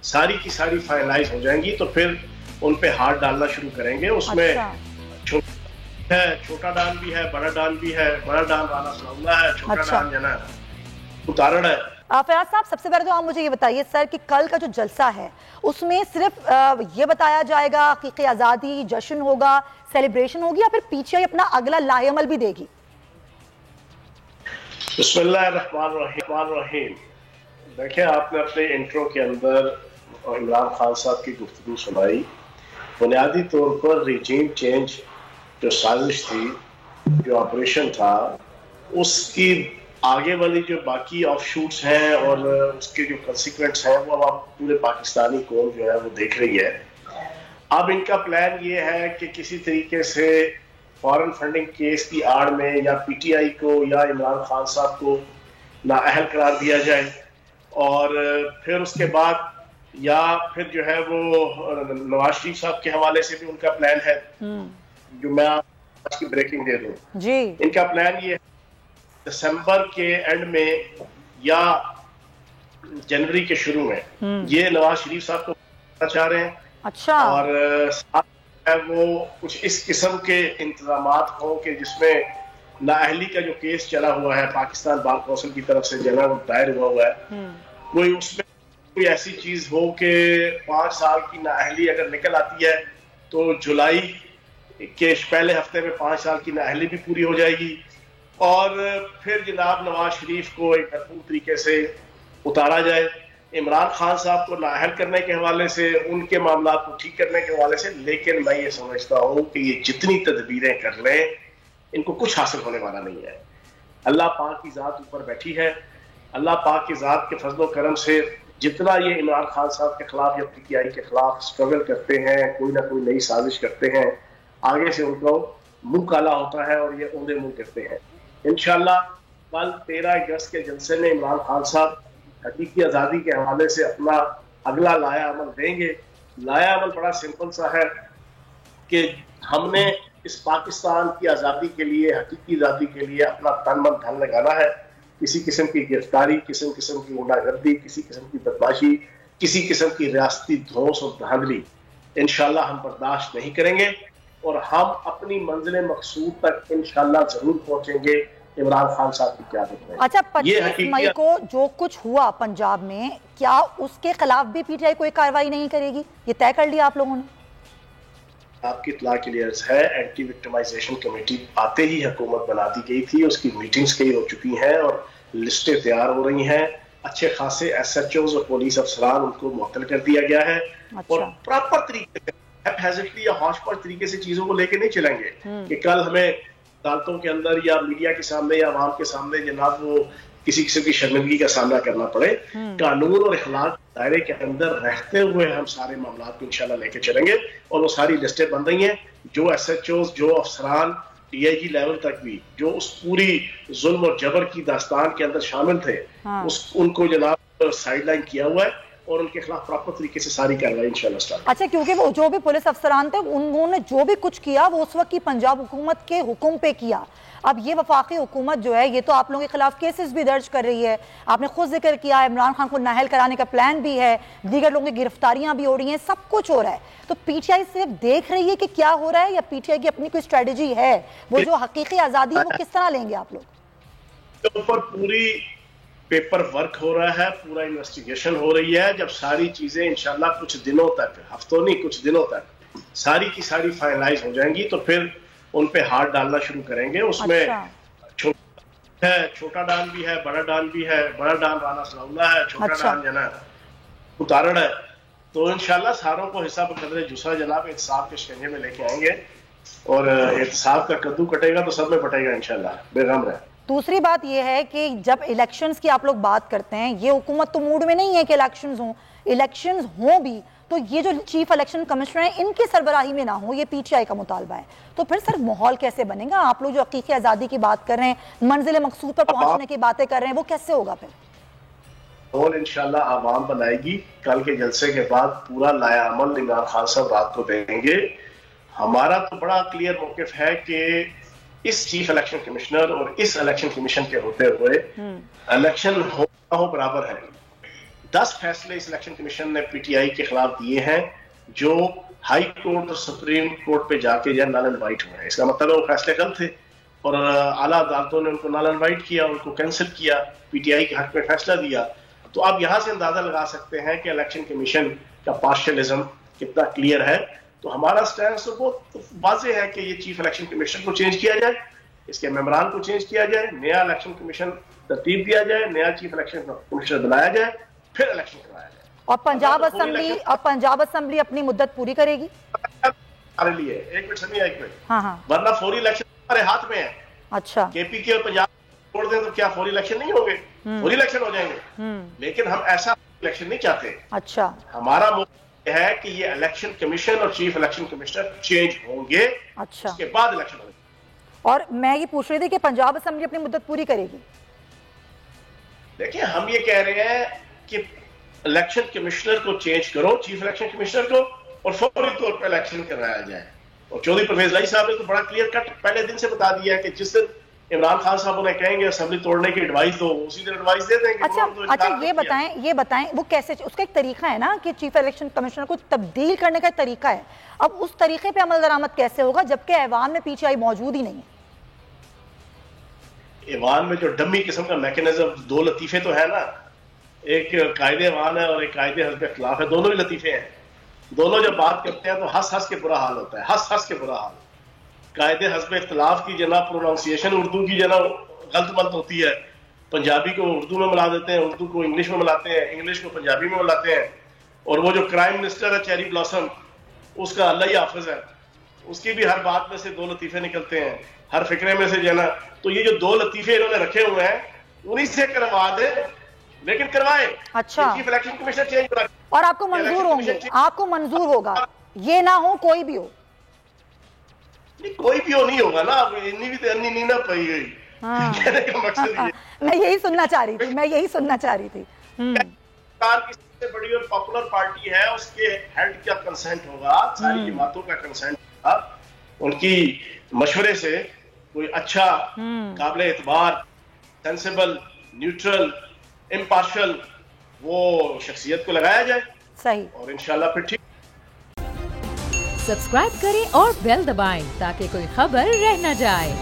ساری کی ساری فائنلائز ہو جائیں گی تو پھر ان پہ ہاتھ ڈالنا شروع کریں گے. اس میں چھوٹا ڈان بھی ہے, بڑا ڈان بھی ہے. بڑا ڈان رانا ثناء اللہ ہے, چھوٹا ڈان جو ہے نا اتارڑ ہے. فیاض صاحب سب سے پہلے تو آپ مجھے یہ بتائیے سر کہ کل کا جو جلسہ ہے اس میں صرف یہ بتایا جائے گا حقیقی آزادی جشن ہوگا, سیلیبریشن ہوگی, یا پھر پیچھے اپنا اگلا لاہے عمل بھی دے گی؟ بسم اللہ الرحمن الرحیم. دیکھیں آپ نے اپنے انٹرو کے اندر عمران خان صاحب کی گفتگو سنائی. بنیادی طور پر ریجیم چینج جو سازش تھی, جو آپریشن تھا, اس کی آگے والی جو باقی آف شوٹس ہیں اور اس کے جو کنسیکوینٹس ہیں وہ اب پورے پاکستانی قوم جو ہے وہ دیکھ رہی ہے. اب ان کا پلان یہ ہے کہ کسی طریقے سے فارن فنڈنگ کیس کی آڑ میں یا پی ٹی آئی کو یا عمران خان صاحب کو نااہل قرار دیا جائے, اور پھر اس کے بعد یا پھر جو ہے وہ نواز شریف صاحب کے حوالے سے بھی ان کا پلان ہے جو میں آج کی بریکنگ دے دوں. ان کا پلان یہ ہے دسمبر کے اینڈ میں یا جنوری کے شروع میں یہ نواز شریف صاحب کو کرنا چاہ رہے ہیں. اچھا. اور وہ کچھ اس قسم کے انتظامات ہوں کہ جس میں نااہلی کا جو کیس چلا ہوا ہے پاکستان بار کونسل کی طرف سے جو ہے وہ دائر ہوا ہے, کوئی اس میں کوئی ایسی چیز ہو کہ 5 سال کی نااہلی اگر نکل آتی ہے تو جولائی کے پہلے ہفتے میں 5 سال کی نااہلی بھی پوری ہو جائے گی, اور پھر جناب نواز شریف کو ایک بھرپور طریقے سے اتارا جائے. عمران خان صاحب کو نااہل کرنے کے حوالے سے, ان کے معاملات کو ٹھیک کرنے کے حوالے سے, لیکن میں یہ سمجھتا ہوں کہ یہ جتنی تدبیریں کر لیں ان کو کچھ حاصل ہونے والا نہیں ہے. اللہ پاک کی ذات اوپر بیٹھی ہے. اللہ پاک کی ذات کے فضل و کرم سے جتنا یہ عمران خان صاحب کے خلاف یا پی ٹی آئی کے خلاف سٹرگل کرتے ہیں, کوئی نہ کوئی نئی سازش کرتے ہیں, آگے سے ان کو منہ کالا ہوتا ہے اور یہ اونڈے منہ کرتے ہیں. انشاءاللہ کل 13 اگست کے جلسے میں عمران خان صاحب حقیقی آزادی کے حوالے سے اپنا اگلا لایا عمل دیں گے. لایا عمل بڑا سمپل سا ہے کہ ہم نے اس پاکستان کی آزادی کے لیے, حقیقی آزادی کے لیے اپنا تن من دھن لگانا ہے. کسی قسم کی گرفتاری, کسی قسم کی غنڈہ گردی, کسی قسم کی بدماشی, کسی قسم کی ریاستی دھوس اور دھاندلی انشاءاللہ ہم برداشت نہیں کریں گے, اور ہم اپنی منزل مقصود تک انشاءاللہ ضرور پہنچیں گے عمران خان صاحب کی قیادت میں. اچھا 25 مئی کو جو کچھ ہوا پنجاب میں, کیا اس کے خلاف بھی پی ٹی آئی کوئی کارروائی نہیں کرے گی؟ یہ طے کر لیا آپ لوگوں نے؟ آپ کی اطلاع کے لیے عرض ہے, اینٹی وکٹمائزیشن کمیٹی آتے ہی حکومت بنا دی گئی تھی, اس کی میٹنگز کئی ہو چکی ہیں اور لسٹیں تیار ہو رہی ہیں. اچھے خاصے ایس ایچ اوز اور پولیس افسران ان کو معطل کر دیا گیا ہے, اور پراپر طریقے سے ہیزٹلی یا ہوش پوش طریقے سے چیزوں کو لے کے نہیں چلیں گے کہ کل ہمیں عدالتوں کے اندر یا میڈیا کے سامنے یا عوام کے سامنے جناب وہ کسی قسم کی شرمندگی کا سامنا کرنا پڑے. قانون اور اخلاق دائرے کے اندر رہتے ہوئے ہم سارے معاملات کو انشاءاللہ لے کے چلیں گے, اور وہ ساری لسٹیں بن رہی ہیں. جو ایس ایچ اوز, جو افسران ڈی آئی جی لیول تک بھی جو اس پوری ظلم اور جبر کی داستان کے اندر شامل تھے, ان کو جناب سائیڈ لائن کیا ہوا ہے, اور ان کے خلاف پراپر طریقے سے ساری کارروائی انشاءاللہ سٹارٹ. اچھا, کیونکہ وہ جو بھی پولیس افسران تھے انہوں نے جو بھی کچھ کیا وہ اس وقت کی پنجاب حکومت کے حکم پہ کیا. اب یہ وفاقی حکومت جو ہے یہ تو آپ لوگوں کے خلاف کیسز بھی درج کر رہی ہے. آپ نے خود ذکر کیا عمران خان کو نااہل کرانے کا پلان بھی ہے, دیگر لوگوں کی گرفتاریاں بھی ہو رہی ہیں, سب کچھ ہو رہا ہے. تو پی ٹی آئی صرف دیکھ رہی ہے کہ کیا ہو رہا ہے, یا پی ٹی آئی کی اپنی کوئی اسٹریٹجی ہے؟ وہ جو حقیقی آزادی ہے وہ کس طرح لیں گے آپ لوگ؟ اوپر پوری پیپر ورک ہو رہا ہے, پورا انویسٹیگیشن ہو رہی ہے. جب ساری چیزیں انشاءاللہ کچھ دنوں تک, ہفتوں نہیں کچھ دنوں تک ساری کی ساری فائنلائز ہو جائیں گی تو پھر ان پہ ہاتھ ڈالنا شروع کریں گے. اس میں چھوٹا ڈان بھی ہے, بڑا ڈان بھی ہے. بڑا ڈان رانا ثناء اللہ ہے, چھوٹا ڈان جو ہے نا اتارڑ ہے. تو انشاءاللہ ساروں کو حصہ بقدر جسا جناب احتساب کے شکنجے میں لے کے آئیں گے, اور احتساب کا کدو کٹے گا تو سب میں بٹے گا انشاءاللہ, بے غم رہے. دوسری بات یہ ہے کہ جب الیکشنز کی آپ لوگ بات کرتے ہیں, یہ حکومت تو موڈ میں نہیں ہے کہ الیکشنز ہوں. الیکشنز ہوں بھی تو یہ جو چیف الیکشن کمشنر ہیں ان کی سربراہی میں نہ ہوں, یہ پی ٹی آئی کا مطالبہ ہے. تو پھر سر ماحول کیسے بنے گا؟ آپ لوگ جو حقیقی آزادی کی بات کر رہے ہیں, منزل مقصود پر پہنچنے کی باتیں کر رہے ہیں, وہ کیسے ہوگا پھر؟ ماحول انشاءاللہ عوام بنائے گی. کل کے جلسے کے بعد پورا لایا عمل عمران خان صاحب رات کو دیں گے. ہمارا تو بڑا کلیئر موقف ہے کہ اس چیف الیکشن کمشنر اور اس الیکشن کمیشن کے ہوتے ہوئے الیکشن ہو برابر ہے. 10 فیصلے اس الیکشن کمیشن نے پی ٹی آئی کے خلاف دیے ہیں جو ہائی کورٹ اور سپریم کورٹ پہ جا کے نل اینڈ وائٹ ہوئے ہیں. اس کا مطلب ہے وہ فیصلے غلط تھے اور اعلیٰ عدالتوں نے ان کو نل اینڈ وائٹ کیا, ان کو کینسل کیا, پی ٹی آئی کے حق میں فیصلہ دیا. تو آپ یہاں سے اندازہ لگا سکتے ہیں کہ الیکشن کمیشن کا پارشلزم کتنا کلیئر ہے. تو ہمارا سٹینڈ تو بہت واضح ہے کہ یہ چیف الیکشن کمیشن کو چینج کیا جائے, اس کے ممبران کو چینج کیا جائے, نیا الیکشن کمیشن ترتیب دیا جائے, نیا چیف الیکشن کمیشنر بنایا جائے, پھر الیکشن کروایا جائے. اور پنجاب اسمبلی اپنی مدت پوری کرے گی ہمارے لیے. ایک منٹ سنیے, ایک منٹ. ہاں ورنہ فوری الیکشن ہمارے ہاتھ میں ہے. اچھا, کے پی کے اور پنجاب چھوڑ دیں تو کیا فوری الیکشن نہیں ہوں گے؟ فوری الیکشن ہو جائیں گے, لیکن ہم ایسا الیکشن نہیں چاہتے. اچھا, ہمارا موقف یہ ہے کہ یہ الیکشن کمیشن اور چیف الیکشن کمشنر چینج ہوں گے, اچھا, اس کے بعد الیکشن ہوں گے. اور میں یہ پوچھ رہی تھی کہ پنجاب اسمبلی اپنی مدت پوری کرے گی. دیکھیں ہم یہ کہہ رہے ہیں کہ الیکشن کمشنر کو چینج کرو, چیف الیکشن کمشنر کو, اور فوری طور پر الیکشن کرایا جائے. اور چودھری پرویز لائی صاحب نے تو بڑا کلیئر کٹ پہلے دن سے بتا دیا ہے کہ جس دن عمران خان صاحب انہیں کہیں گے اسمبلی توڑنے کی ایڈوائز دو, اسی دن ایڈوائز دے دیں گے. اچھا, یہ بتائیں وہ کیسے, اس کا ایک طریقہ ہے نا کہ چیف الیکشن کمشنر کو تبدیل کرنے کا طریقہ ہے. اب اس طریقے پہ عمل درآمد کیسے ہوگا جبکہ ایوان میں پی ٹی آئی موجود ہی نہیں ہے؟ ایوان میں جو ڈمی قسم کا میکنزم, دو لطیفے تو ہے نا, ایک قائد ایوان ہے اور ایک قائد حزب اختلاف ہے, دونوں ہی لطیفے ہیں. دونوں جب بات کرتے ہیں تو ہنس ہنس کے برا حال ہوتا ہے, ہنس کے برا حال. قائد حزب اختلاف کی جناب پروناؤنسیشن اردو کی جناب غلط ملت ہوتی ہے, پنجابی کو اردو میں ملا دیتے ہیں, اردو کو انگلش میں ملاتے ہیں, انگلش کو پنجابی میں ملاتے ہیں. اور وہ جو کرائم منسٹر ہے چیری بلاسم, اس کا اللہ ہی حافظ ہے, اس کی بھی ہر بات میں سے دو لطیفے نکلتے ہیں, ہر فکرے میں سے جو ہے نا. تو یہ جو دو لطیفے انہوں نے رکھے ہوئے ہیں انہی سے کروا دے, لیکن کروائے. اچھا, چیف الیکشن کمیشن چینج کرا, اور آپ کو منظور ہوں گے, آپ کو منظور ہوگا, یہ نہ ہو کوئی بھی ہو. کوئی بھی ہو نہیں ہوگا نا, انی بھی تو انی نہیں نہ پائی گئی. کہنے کا مقصد یہ میں یہی سننا چاہ رہی تھی. سرکار کی سب سے بڑی اور پاپولر پارٹی ہے, اس کے ہیڈ کا کنسنٹ ہوگا, ساری جماعتوں کا کنسنٹ ہوگا, ان کی مشورے سے کوئی اچھا, قابل اعتبار, سینسیبل, نیوٹرل, امپارشل وہ شخصیت کو لگایا جائے. صحیح, اور انشاءاللہ پھر ٹھیک. سبسکرائب کریں اور بیل دبائیں تاکہ کوئی خبر رہ نہ جائے.